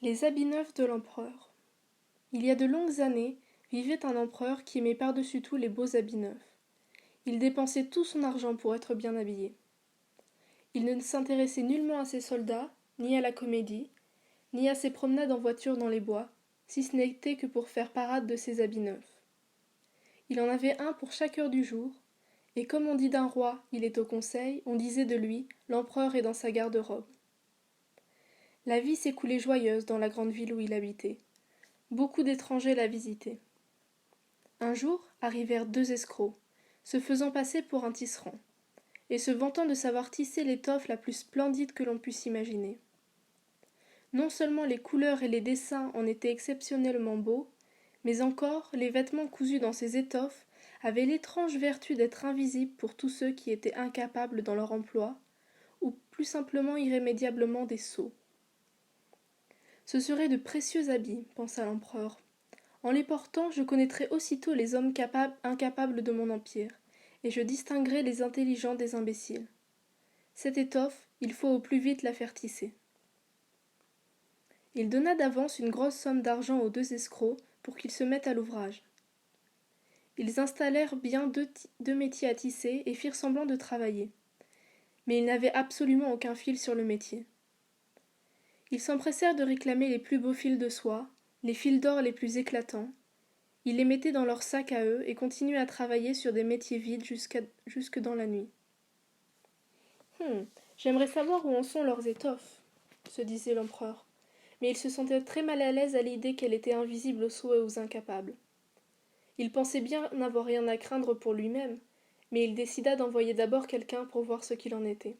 Les habits neufs de l'empereur. Il y a de longues années, vivait un empereur qui aimait par-dessus tout les beaux habits neufs. Il dépensait tout son argent pour être bien habillé. Il ne s'intéressait nullement à ses soldats, ni à la comédie, ni à ses promenades en voiture dans les bois, si ce n'était que pour faire parade de ses habits neufs. Il en avait un pour chaque heure du jour, et comme on dit d'un roi, il est au conseil, on disait de lui, l'empereur est dans sa garde-robe. La vie s'écoulait joyeuse dans la grande ville où il habitait. Beaucoup d'étrangers la visitaient. Un jour arrivèrent deux escrocs, se faisant passer pour un tisserand, et se vantant de savoir tisser l'étoffe la plus splendide que l'on puisse imaginer. Non seulement les couleurs et les dessins en étaient exceptionnellement beaux, mais encore les vêtements cousus dans ces étoffes avaient l'étrange vertu d'être invisibles pour tous ceux qui étaient incapables dans leur emploi, ou plus simplement irrémédiablement des sots. Ce seraient de précieux habits, pensa l'empereur. En les portant, je connaîtrai aussitôt les hommes incapables de mon empire, et je distinguerai les intelligents des imbéciles. Cette étoffe, il faut au plus vite la faire tisser. Il donna d'avance une grosse somme d'argent aux deux escrocs pour qu'ils se mettent à l'ouvrage. Ils installèrent bien deux métiers à tisser et firent semblant de travailler. Mais ils n'avaient absolument aucun fil sur le métier. Ils s'empressèrent de réclamer les plus beaux fils de soie, les fils d'or les plus éclatants. Ils les mettaient dans leurs sacs à eux et continuaient à travailler sur des métiers vides jusque dans la nuit. J'aimerais savoir où en sont leurs étoffes, se disait l'empereur, mais il se sentait très mal à l'aise à l'idée qu'elle était invisible aux sots et aux incapables. Il pensait bien n'avoir rien à craindre pour lui-même, mais il décida d'envoyer d'abord quelqu'un pour voir ce qu'il en était.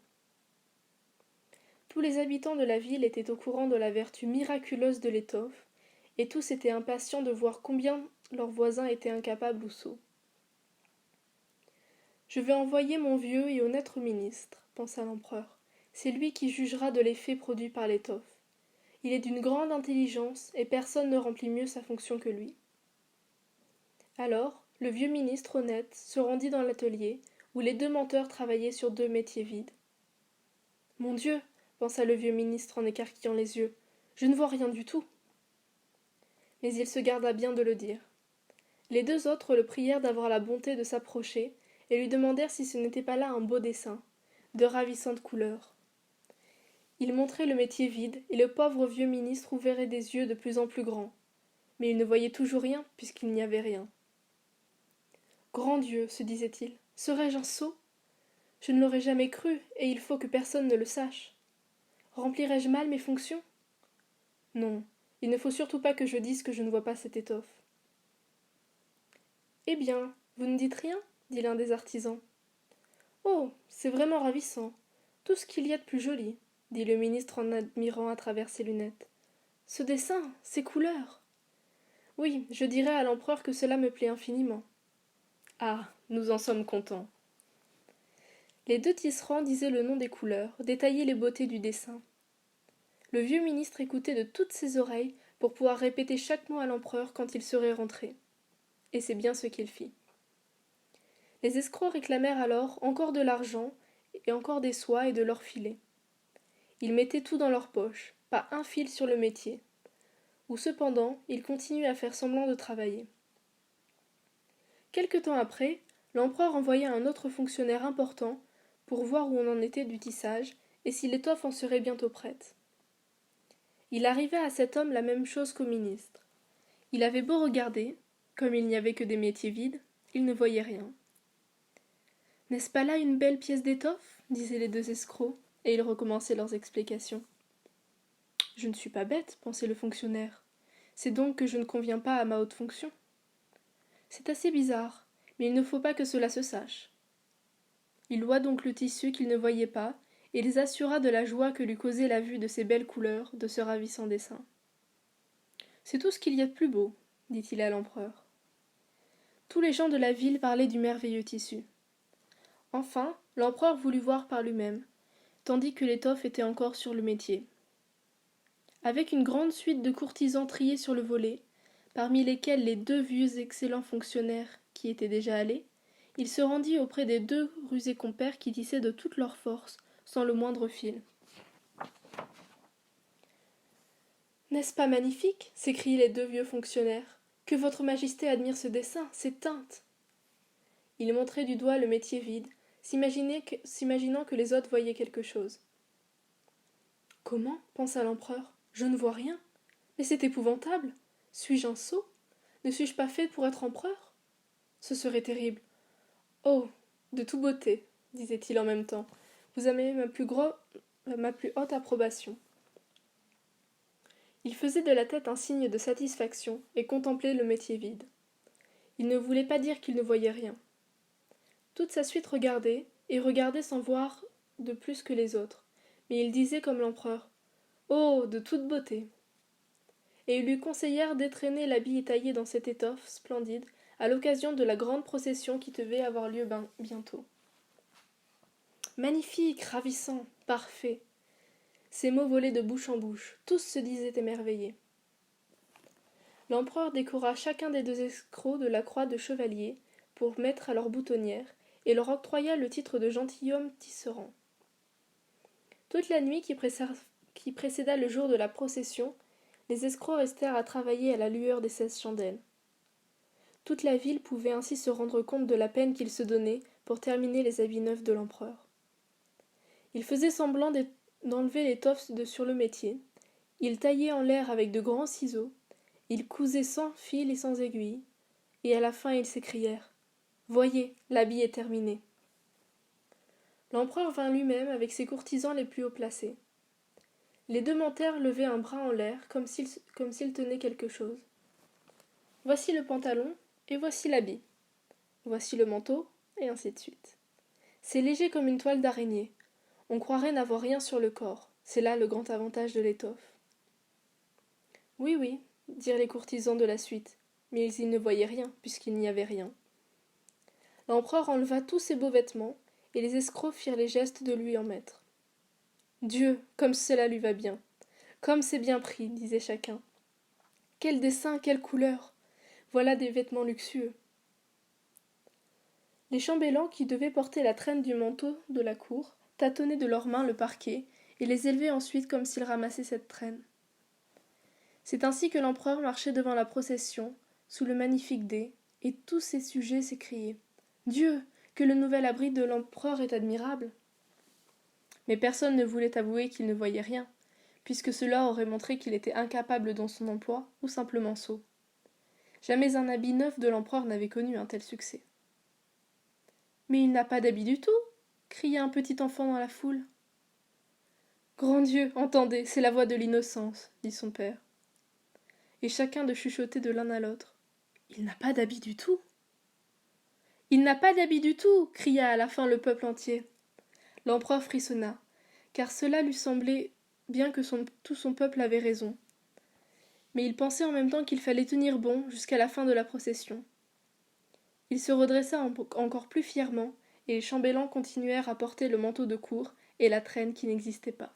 Tous les habitants de la ville étaient au courant de la vertu miraculeuse de l'étoffe, et tous étaient impatients de voir combien leurs voisins étaient incapables ou sots. Je vais envoyer mon vieux et honnête ministre, pensa l'empereur. C'est lui qui jugera de l'effet produit par l'étoffe. Il est d'une grande intelligence, et personne ne remplit mieux sa fonction que lui. Alors, le vieux ministre honnête se rendit dans l'atelier, où les deux menteurs travaillaient sur deux métiers vides. Mon Dieu, pensa le vieux ministre en écarquillant les yeux, je ne vois rien du tout. Mais il se garda bien de le dire. Les deux autres le prièrent d'avoir la bonté de s'approcher, et lui demandèrent si ce n'était pas là un beau dessin, de ravissantes couleurs. Il montrait le métier vide, et le pauvre vieux ministre ouvrait des yeux de plus en plus grands. Mais il ne voyait toujours rien, puisqu'il n'y avait rien. Grand Dieu, se disait-il, serais-je un sot ? Je ne l'aurais jamais cru, et il faut que personne ne le sache. Remplirais-je mal mes fonctions ? Non, il ne faut surtout pas que je dise que je ne vois pas cette étoffe. Eh bien, vous ne dites rien ? Dit l'un des artisans. Oh, c'est vraiment ravissant. Tout ce qu'il y a de plus joli, dit le ministre en admirant à travers ses lunettes. Ce dessin, ces couleurs. Oui, je dirai à l'empereur que cela me plaît infiniment. Ah, nous en sommes contents. Les deux tisserands disaient le nom des couleurs, détaillaient les beautés du dessin. Le vieux ministre écoutait de toutes ses oreilles pour pouvoir répéter chaque mot à l'empereur quand il serait rentré. Et c'est bien ce qu'il fit. Les escrocs réclamèrent alors encore de l'argent et encore des soies et de l'or filé. Ils mettaient tout dans leur poche, pas un fil sur le métier, où cependant ils continuaient à faire semblant de travailler. Quelque temps après, l'empereur envoya un autre fonctionnaire important pour voir où on en était du tissage et si l'étoffe en serait bientôt prête. Il arriva à cet homme la même chose qu'au ministre. Il avait beau regarder, comme il n'y avait que des métiers vides, il ne voyait rien. N'est-ce pas là une belle pièce d'étoffe ? Disaient les deux escrocs, et ils recommençaient leurs explications. Je ne suis pas bête, pensait le fonctionnaire. C'est donc que je ne conviens pas à ma haute fonction. C'est assez bizarre, mais il ne faut pas que cela se sache. Il loua donc le tissu qu'il ne voyait pas, et les assura de la joie que lui causait la vue de ces belles couleurs, de ce ravissant dessin. C'est tout ce qu'il y a de plus beau, dit-il à l'empereur. Tous les gens de la ville parlaient du merveilleux tissu. Enfin, l'empereur voulut voir par lui-même, tandis que l'étoffe était encore sur le métier. Avec une grande suite de courtisans triés sur le volet, parmi lesquels les deux vieux excellents fonctionnaires qui étaient déjà allés, il se rendit auprès des deux rusés compères qui tissaient de toute leur force, sans le moindre fil. N'est-ce pas magnifique s'écrient les deux vieux fonctionnaires. Que votre majesté admire ce dessin, ces teintes. Il montrait du doigt le métier vide, s'imaginant que les autres voyaient quelque chose. Comment pensa l'empereur. Je ne vois rien. Mais c'est épouvantable. Suis-je un sot? Ne suis-je pas fait pour être empereur? Ce serait terrible. Oh, de toute beauté, disait-il en même temps. Vous avez ma plus haute approbation. Il faisait de la tête un signe de satisfaction et contemplait le métier vide. Il ne voulait pas dire qu'il ne voyait rien. Toute sa suite regardait, et regardait sans voir de plus que les autres, mais il disait comme l'empereur. Oh, de toute beauté. Et ils lui conseillèrent d'étraîner l'habit taillé dans cette étoffe splendide à l'occasion de la grande procession qui devait avoir lieu bientôt. Magnifique, ravissant, parfait. Ces mots volaient de bouche en bouche, tous se disaient émerveillés. L'empereur décora chacun des deux escrocs de la croix de chevalier pour mettre à leur boutonnière, et leur octroya le titre de gentilhomme tisserand. Toute la nuit qui précéda le jour de la procession, les escrocs restèrent à travailler à la lueur des 16 chandelles. Toute la ville pouvait ainsi se rendre compte de la peine qu'ils se donnaient pour terminer les habits neufs de l'empereur. Ils faisaient semblant d'enlever l'étoffe de sur le métier, ils taillaient en l'air avec de grands ciseaux, ils cousaient sans fil et sans aiguille, et à la fin ils s'écrièrent « Voyez, l'habit est terminé !» L'empereur vint lui-même avec ses courtisans les plus haut placés. Les deux montèrent lever un bras en l'air comme s'ils tenaient quelque chose. Voici le pantalon et voici l'habit. Voici le manteau et ainsi de suite. C'est léger comme une toile d'araignée. On croirait n'avoir rien sur le corps. C'est là le grand avantage de l'étoffe. Oui, oui, dirent les courtisans de la suite, mais ils ne voyaient rien puisqu'il n'y avait rien. L'empereur enleva tous ses beaux vêtements et les escrocs firent les gestes de lui en mettre. Dieu, comme cela lui va bien. Comme c'est bien pris, disait chacun. Quel dessin, quelle couleur. Voilà des vêtements luxueux. Les chambellans qui devaient porter la traîne du manteau de la cour tâtonnaient de leurs mains le parquet et les élevaient ensuite comme s'ils ramassaient cette traîne. C'est ainsi que l'empereur marchait devant la procession, sous le magnifique dais, et tous ses sujets s'écriaient « Dieu, que le nouvel abri de l'empereur est admirable !» Mais personne ne voulait avouer qu'il ne voyait rien, puisque cela aurait montré qu'il était incapable dans son emploi ou simplement sot. Jamais un habit neuf de l'empereur n'avait connu un tel succès. « Mais il n'a pas d'habit du tout !» cria un petit enfant dans la foule. « Grand Dieu, entendez, c'est la voix de l'innocence, dit son père. Et chacun de chuchoter de l'un à l'autre. Il n'a pas d'habit du tout. Il n'a pas d'habit du tout, cria à la fin le peuple entier. L'empereur frissonna, car cela lui semblait bien que tout son peuple avait raison. Mais il pensait en même temps qu'il fallait tenir bon jusqu'à la fin de la procession. Il se redressa encore plus fièrement, et les chambellans continuèrent à porter le manteau de cour et la traîne qui n'existait pas.